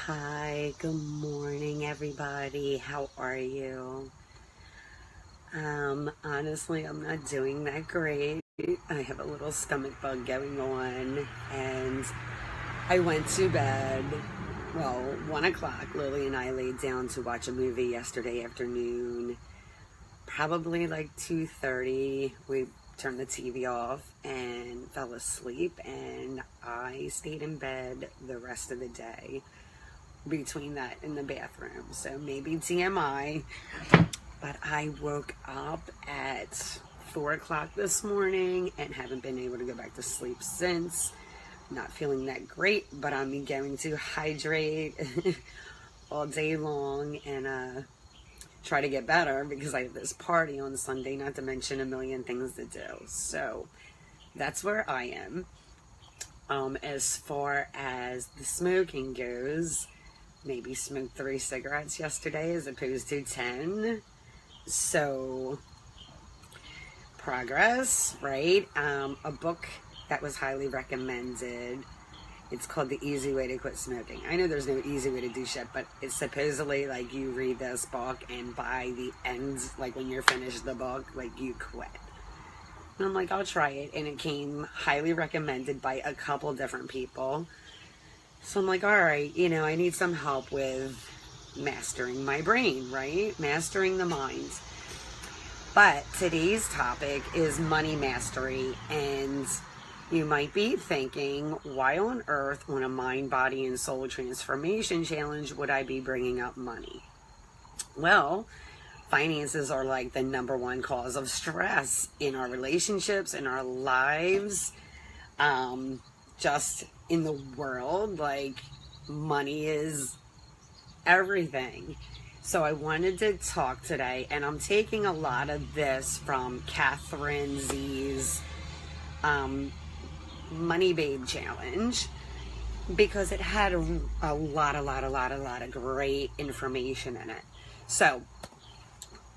Hi, good morning everybody. How are you? Honestly, I'm not doing that great. I have a little stomach bug going on, and I went to bed, well, 1 o'clock. Lily and I laid down to watch a movie yesterday afternoon. Probably like 2:30, we turned the TV off and fell asleep, and I stayed in bed the rest of the day between that and the bathroom. So maybe TMI, but I woke up at 4 o'clock this morning and haven't been able to go back to sleep since. Not feeling that great, but I'm going to hydrate all day long and try to get better because I have this party on Sunday, not to mention a million things to do. So that's where I am. As far as the smoking goes, maybe smoked 3 cigarettes yesterday as opposed to 10. So progress, right? A book that was highly recommended. It's called The Easy Way to Quit Smoking. I know there's no easy way to do shit, but it's supposedly like you read this book and by the end, like when you're finished the book, like you quit. And I'm like, I'll try it. And it came highly recommended by a couple different people. So I'm like, all right, I need some help with mastering my brain, right? Mastering the mind. But today's topic is money mastery, and you might be thinking, why on earth on a mind, body, and soul transformation challenge would I be bringing up money? Well, finances are like the #1 cause of stress in our relationships, in our lives, just in the world. Like, money is everything. So I wanted to talk today, and I'm taking a lot of this from Catherine Z's Money Babe Challenge, because it had a lot of great information in it. So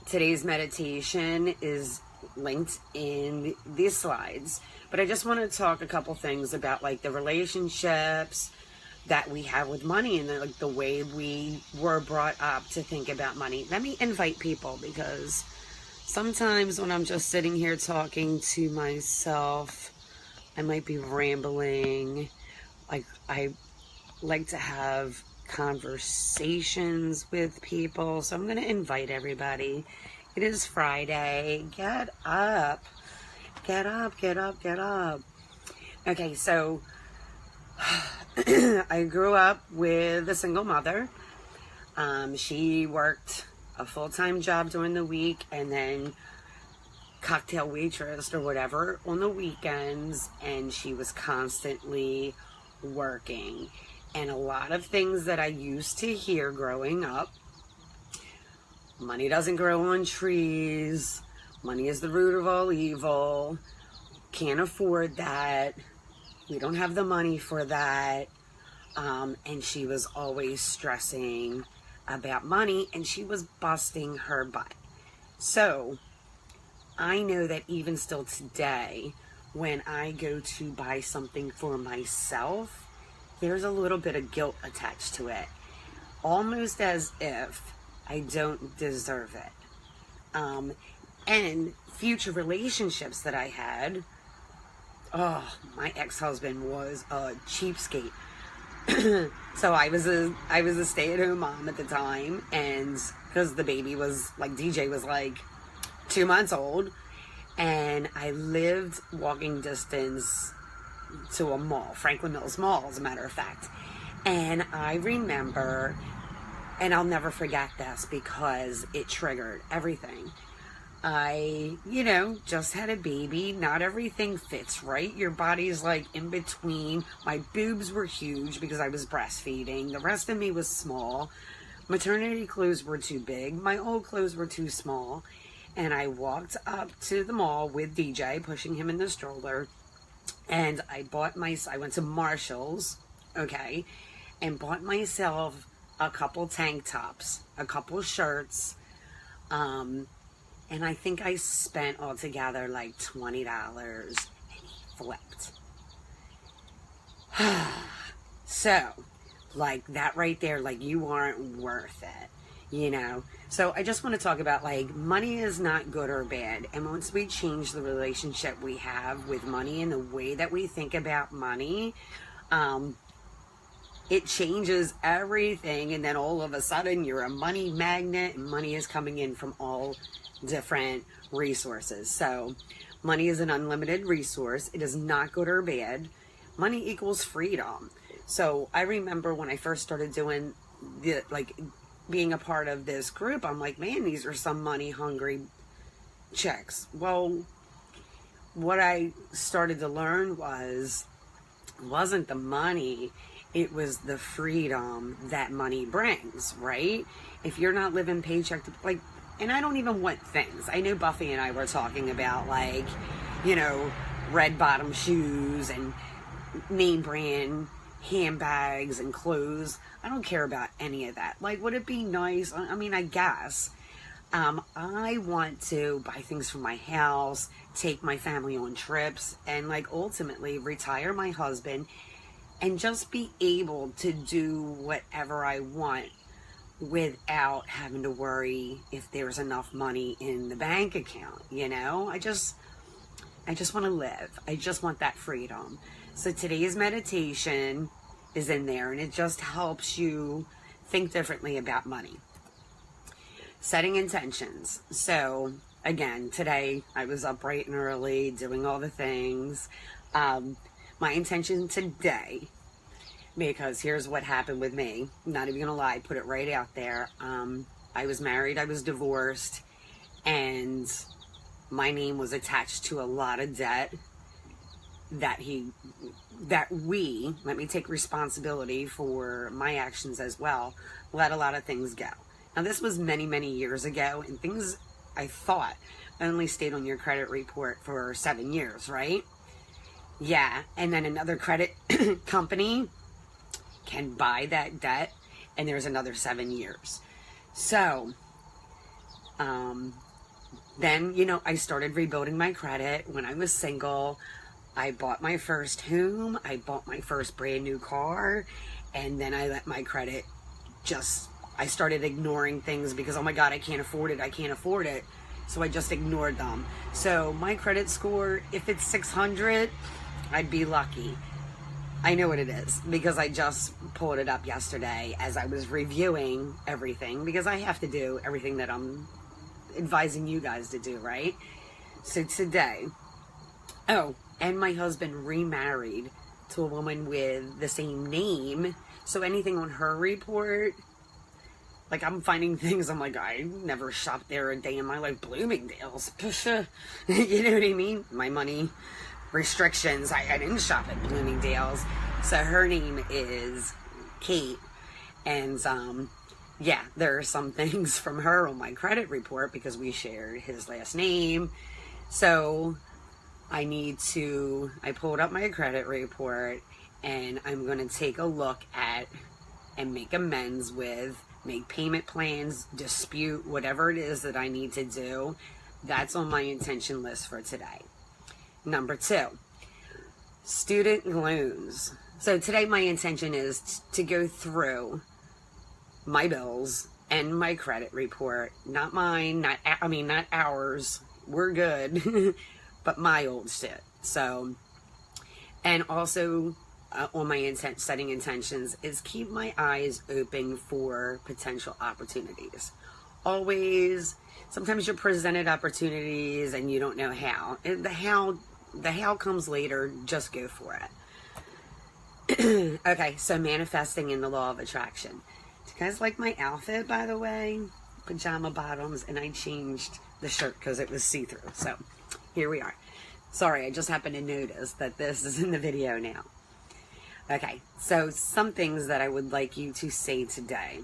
today's meditation is linked in these slides, but I just want to talk a couple things about like the relationships that we have with money and the way we were brought up to think about money. Let me invite people, because sometimes when I'm just sitting here talking to myself, I might be rambling. Like, I like to have conversations with people, so I'm going to invite everybody. It is Friday. Get up. Get up, get up, get up. Okay, so I grew up with a single mother. She worked a full-time job during the week and then cocktail waitress or whatever on the weekends, and she was constantly working. And a lot of things that I used to hear growing up: money doesn't grow on trees, money is the root of all evil, can't afford that, we don't have the money for that. And she was always stressing about money, and she was busting her butt. So I know that even still today, when I go to buy something for myself, there's a little bit of guilt attached to it, almost as if I don't deserve it. And future relationships that I had, oh, my ex-husband was a cheapskate. So I was a stay-at-home mom at the time, and because the baby was like, DJ was like 2 months old, and I lived walking distance to a mall, Franklin Mills Mall, as a matter of fact. And I remember, and I'll never forget this because it triggered everything. I, just had a baby. Not everything fits, right? Your body's like in between. My boobs were huge because I was breastfeeding. The rest of me was small. Maternity clothes were too big. My old clothes were too small. And I walked up to the mall with DJ, pushing him in the stroller. And I went to Marshall's, okay, and bought myself a couple tank tops, a couple shirts, and I think I spent altogether like $20, and he flipped. So Like that right there, like you aren't worth it, you know? So I just want to talk about, like, money is not good or bad. And once we change the relationship we have with money and the way that we think about money, it changes everything. And then all of a sudden you're a money magnet, and money is coming in from all different resources. So money is an unlimited resource. It is not good or bad. Money equals freedom. So I remember when I first started doing the, like, being a part of this group, I'm like, man, these are some money hungry chicks. Well, what I started to learn wasn't the money, it was the freedom that money brings, right? If you're not living paycheck to, like, and I don't even want things. I know Buffy and I were talking about, like, you know, red bottom shoes and name brand handbags and clothes. I don't care about any of that. Like, would it be nice? I mean, I guess. I want to buy things for my house, take my family on trips, and, like, ultimately retire my husband and just be able to do whatever I want without having to worry if there's enough money in the bank account, you know? I just want to live. I just want that freedom. So today's meditation is in there, and it just helps you think differently about money. Setting intentions. So again, today I was up bright and early doing all the things. My intention today, because here's what happened with me. I'm not even gonna lie, put it right out there. I was married, I was divorced, and my name was attached to a lot of debt that we, let me take responsibility for my actions as well, let a lot of things go. Now, this was many, many years ago, and things I thought only stayed on your credit report for 7 years, right? Yeah, and then another credit company can buy that debt, and there's another 7 years. So, then, you know, I started rebuilding my credit when I was single. I bought my first home, I bought my first brand new car, and then I let my credit I started ignoring things because, oh my God, I can't afford it. So I just ignored them. So my credit score, if it's 600, I'd be lucky. I know what it is because I just pulled it up yesterday as I was reviewing everything, because I have to do everything that I'm advising you guys to do, right? So today, and my husband remarried to a woman with the same name. So anything on her report, like, I'm finding things, I'm like, I never shopped there a day in my life. Bloomingdale's. You know what I mean? My money restrictions. I didn't shop at Bloomingdale's. So her name is Kate. And, yeah, there are some things from her on my credit report because we shared his last name. So I pulled up my credit report, and I'm going to take a look at and make amends with, make payment plans, dispute, whatever it is that I need to do. That's on my intention list for today. Number 2, student loans. So today my intention is to go through my bills and my credit report. Not mine, not ours. We're good. But my old shit. So, and also on my setting intentions is keep my eyes open for potential opportunities. Always, sometimes you're presented opportunities and you don't know how. And the how comes later, just go for it. Okay, so manifesting in the law of attraction. Do you guys like my outfit, by the way? Pajama bottoms, and I changed the shirt because it was see-through. So, here we are. Sorry, I just happened to notice that this is in the video now. Okay, so some things that I would like you to say today.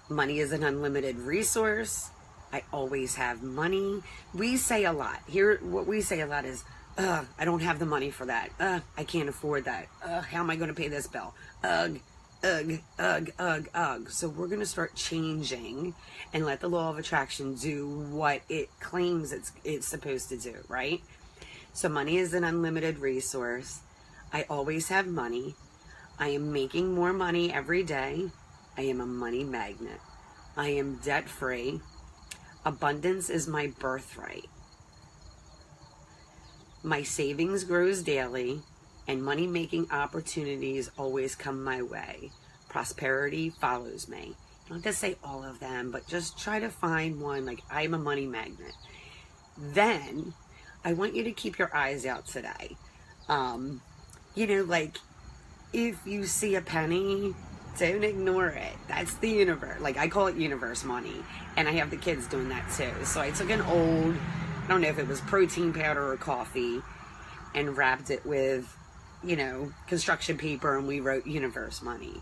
Money is an unlimited resource. I always have money. We say a lot. Here, what we say a lot is, I don't have the money for that. I can't afford that. How am I going to pay this bill? Ugh. So we're going to start changing and let the law of attraction do what it claims it's supposed to do, right? So money is an unlimited resource. I always have money. I am making more money every day. I am a money magnet. I am debt-free. Abundance is my birthright. My savings grows daily, and money-making opportunities always come my way. Prosperity follows me. You don't have to say all of them, but just try to find one, like, I'm a money magnet. Then, I want you to keep your eyes out today. You know, like, if you see a penny, don't ignore it. That's the universe. Like, I call it universe money. And I have the kids doing that too. So I took an old, I don't know if it was protein powder or coffee, and wrapped it with, you know, construction paper, and we wrote universe money.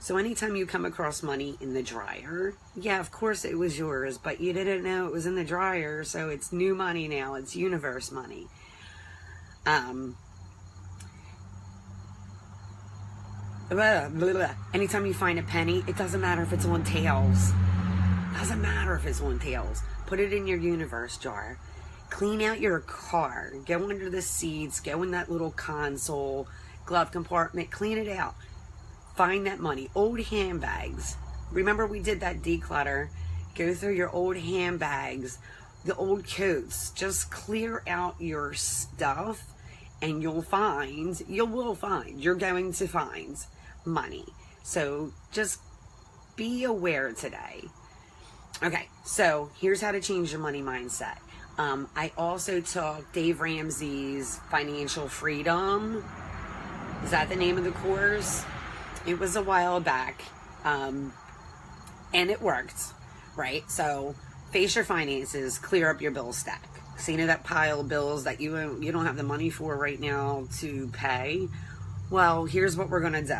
So anytime you come across money in the dryer, yeah, of course it was yours, but you didn't know it was in the dryer, so it's new money now. It's universe money. Anytime you find a penny, it doesn't matter if it's on tails. Doesn't matter if it's on tails. Put it in your universe jar. Clean out your car. Go under the seats. Go in that little console, glove compartment. Clean it out. Find that money. Old handbags. Remember we did that declutter. Go through your old handbags, the old coats. Just clear out your stuff, and you're going to find money. So just be aware today. Okay, so here's how to change your money mindset. I also took Dave Ramsey's Financial Freedom. Is that the name of the course? It was a while back, and it worked, right? So face your finances, clear up your bill stack. So you know that pile of bills that you don't have the money for right now to pay? Well, here's what we're going to do.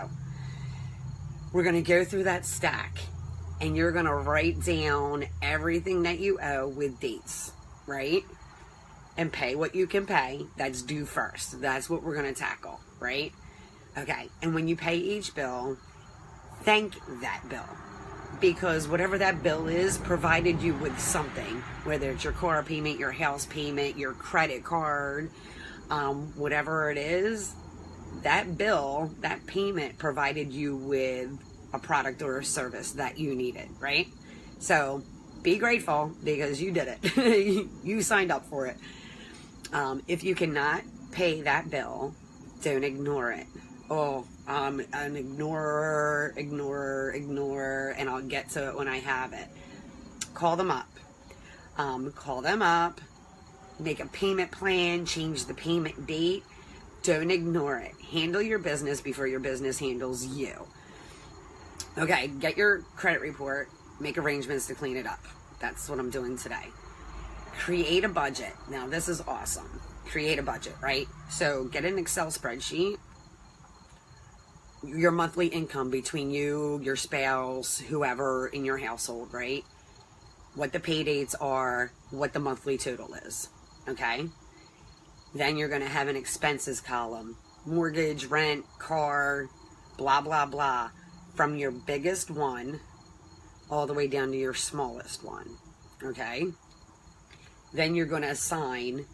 We're going to go through that stack, and you're going to write down everything that you owe with dates, right? And pay what you can pay. That's due first. That's what we're going to tackle, right? Okay, and when you pay each bill, thank that bill. Because whatever that bill is provided you with something, whether it's your car payment, your house payment, your credit card, whatever it is, that bill, that payment provided you with a product or a service that you needed, right? So be grateful because you did it. You signed up for it. If you cannot pay that bill, don't ignore it. Oh, an ignorer, and I'll get to it when I have it. Call them up. Make a payment plan, change the payment date. Don't ignore it. Handle your business before your business handles you. Okay, get your credit report, make arrangements to clean it up. That's what I'm doing today. Create a budget. Now, this is awesome. Create a budget, right? So get an Excel spreadsheet. Your monthly income between you, your spouse, whoever in your household, right? What the pay dates are, what the monthly total is, okay? Then you're going to have an expenses column. Mortgage, rent, car, blah, blah, blah. From your biggest one all the way down to your smallest one, okay? Then you're going to assign,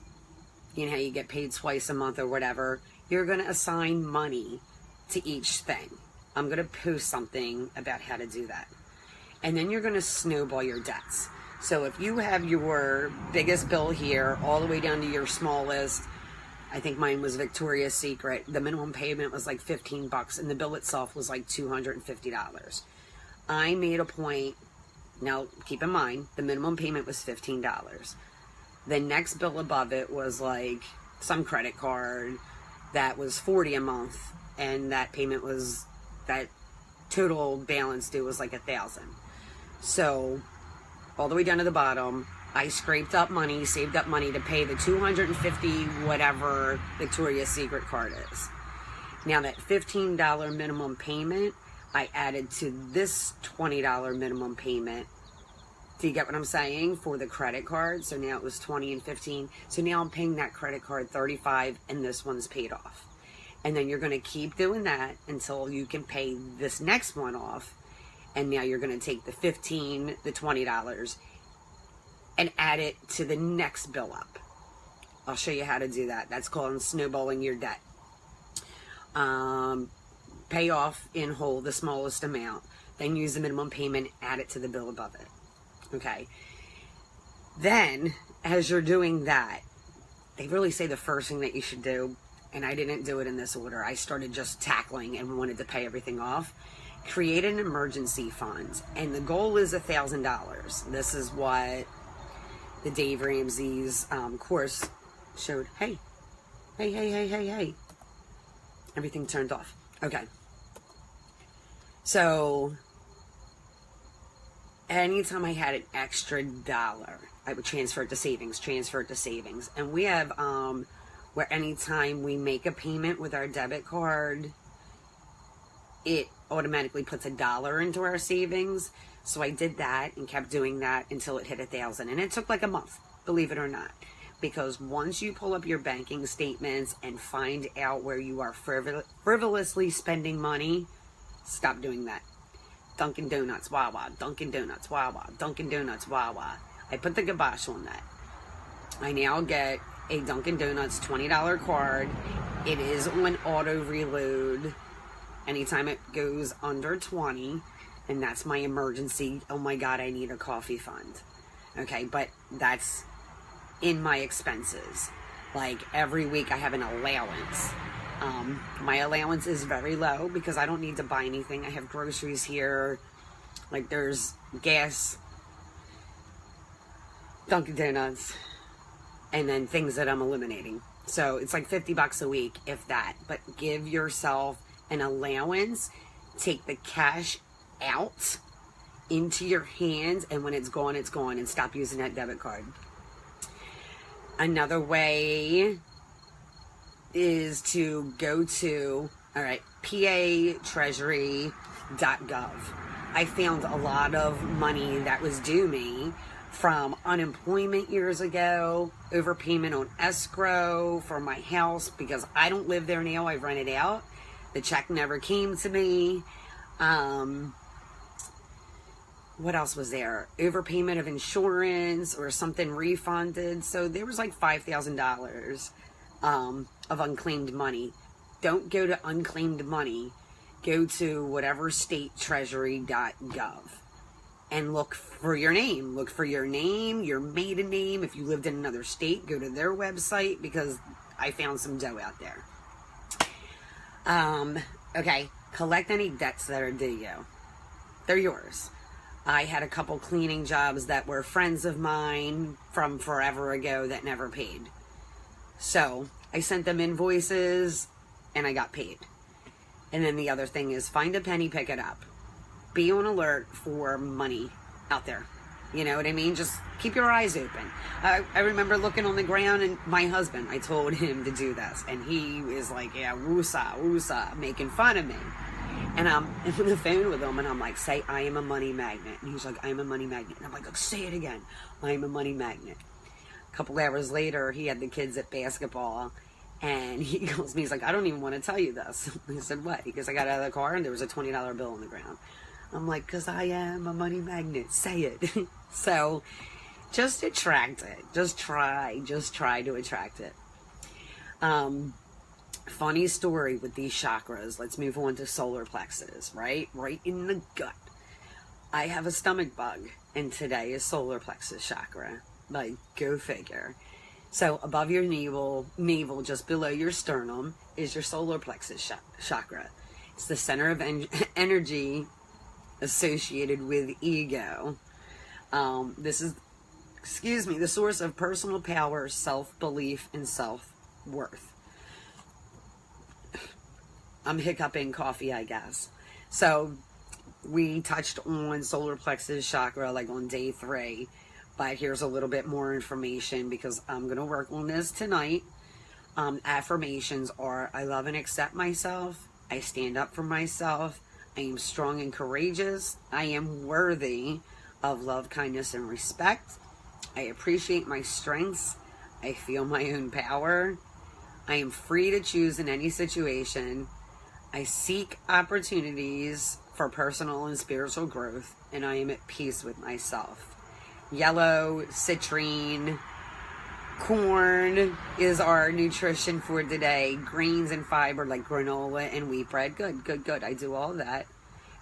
you know how you get paid twice a month or whatever. You're going to assign money to each thing. I'm going to post something about how to do that. And then you're going to snowball your debts. So if you have your biggest bill here all the way down to your smallest, I think mine was Victoria's Secret, the minimum payment was like $15 and the bill itself was like $250. I made a point, now keep in mind, the minimum payment was $15. The next bill above it was like some credit card that was $40 a month, and that payment was, that total balance due was like $1,000. So all the way down to the bottom, I scraped up money, saved up money to pay the $250 whatever Victoria's Secret card is. Now that $15 minimum payment, I added to this $20 minimum payment. Do you get what I'm saying? For the credit card. So now it was $20 and $15. So now I'm paying that credit card $35 and this one's paid off. And then you're going to keep doing that until you can pay this next one off. And now you're going to take the $15, the $20, and add it to the next bill up. I'll show you how to do that. That's called snowballing your debt. pay off in whole the smallest amount, then use the minimum payment, add it to the bill above it. Okay. Then, as you're doing that, they really say the first thing that you should do, and I didn't do it in this order. I started just tackling and wanted to pay everything off. Create an emergency fund, and the goal is $1,000. This is what the Dave Ramsey's course showed. Hey. Everything turned off. Okay. So, anytime I had an extra dollar, I would transfer it to savings. And we have, where anytime we make a payment with our debit card, it automatically puts $1 into our savings. So I did that and kept doing that until it hit 1,000. And it took like a month, believe it or not. Because once you pull up your banking statements and find out where you are frivolously spending money, stop doing that. Dunkin' Donuts, Wawa, Dunkin' Donuts, Wawa, Dunkin' Donuts, Wawa. I put the kibosh on that. I now get a Dunkin' Donuts $20 card. It is on auto reload anytime it goes under 20, and that's my emergency, oh my God, I need a coffee fund. Okay, but that's in my expenses. Like every week I have an allowance. My allowance is very low because I don't need to buy anything. I have groceries here. Like there's gas, Dunkin' Donuts, and then things that I'm eliminating. So it's like $50 a week, if that. But give yourself an allowance. Take the cash out into your hands, and when it's gone, and stop using that debit card. Another way is to go to, patreasury.gov. I found a lot of money that was due me from unemployment years ago, overpayment on escrow for my house because I don't live there now, I rent it out. The check never came to me. What else was there? Overpayment of insurance or something refunded. So there was like $5,000 of unclaimed money. Don't go to unclaimed money. Go to whatever statetreasury.gov and look for your name. Look for your name, your maiden name. If you lived in another state, go to their website because I found some dough out there. Okay, collect any debts that are due you. They're yours. I had a couple cleaning jobs that were friends of mine from forever ago that never paid. So I sent them invoices and I got paid. And then the other thing is find a penny, pick it up. Be on alert for money out there. You know what I mean? Just keep your eyes open. I remember looking on the ground, and my husband, I told him to do this, and he was like, yeah, woosah, making fun of me. And I'm on the phone with him, and I'm like, say, I am a money magnet. And he's like, I am a money magnet. And I'm like, say it again. I am a money magnet. A couple hours later, he had the kids at basketball, and he calls me. He's like, I don't even want to tell you this. I said, what? Because I got out of the car, and there was a $20 bill on the ground. I'm like, because I am a money magnet. Say it. So, just attract it. Just try to attract it. Funny story with these chakras. Let's move on to solar plexus, right? Right in the gut. I have a stomach bug, and today is solar plexus chakra. Like, go figure. So, above your navel, just below your sternum, is your solar plexus chakra. It's the center of energy associated with ego. This is, the source of personal power, self-belief, and self-worth. I'm hiccuping coffee, I guess. So, we touched on solar plexus chakra like on day 3, but here's a little bit more information because I'm going to work on this tonight. Affirmations are, I love and accept myself. I stand up for myself. I am strong and courageous. I am worthy of love, kindness, and respect. I appreciate my strengths. I feel my own power. I am free to choose in any situation. I seek opportunities for personal and spiritual growth, and I am at peace with myself. Yellow, citrine, Corn is our nutrition for today. Greens and fiber like granola and wheat bread. Good, good, good. I do all that.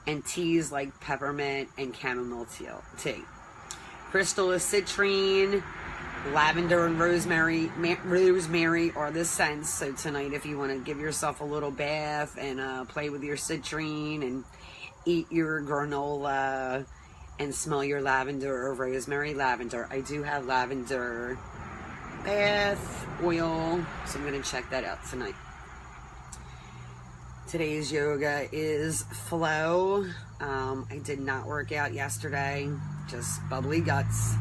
And teas like peppermint and chamomile tea. Crystal is citrine. Lavender and rosemary are the scents. So tonight, if you want to give yourself a little bath and play with your citrine and eat your granola and smell your lavender or rosemary lavender. I do have lavender bath oil, so I'm going to check that out tonight. Today's yoga is flow. I did not work out yesterday, just bubbly guts.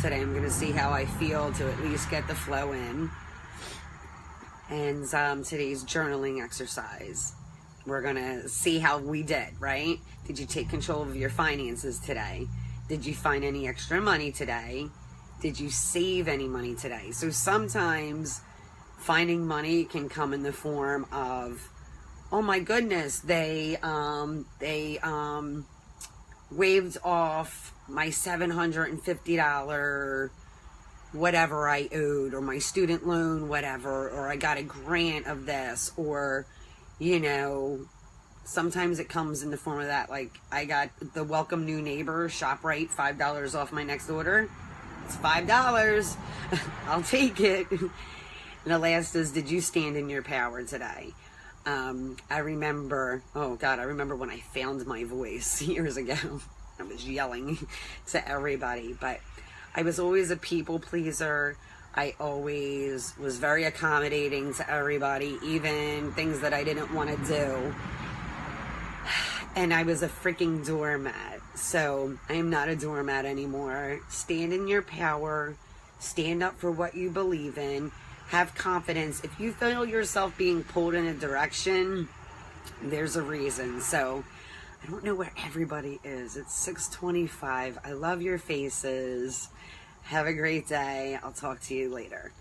Today I'm going to see how I feel to at least get the flow in. And today's journaling exercise. We're going to see how we did, right? Did you take control of your finances today? Did you find any extra money today? Did you save any money today? So sometimes finding money can come in the form of, oh my goodness, they waived off my $750 whatever I owed, or my student loan whatever, or I got a grant of this, or, you know, sometimes it comes in the form of that, like I got the welcome new neighbor, ShopRite, $5 off my next order. It's $5. I'll take it. And the last is, did you stand in your power today? I remember, oh God, I remember when I found my voice years ago. I was yelling to everybody, but I was always a people pleaser. I always was very accommodating to everybody, even things that I didn't want to do. And I was a freaking doormat. So I am not a doormat anymore. Stand in your power. Stand up for what you believe in. Have confidence. If you feel yourself being pulled in a direction, there's a reason. So I don't know where everybody is. It's 6:25. I love your faces. Have a great day. I'll talk to you later.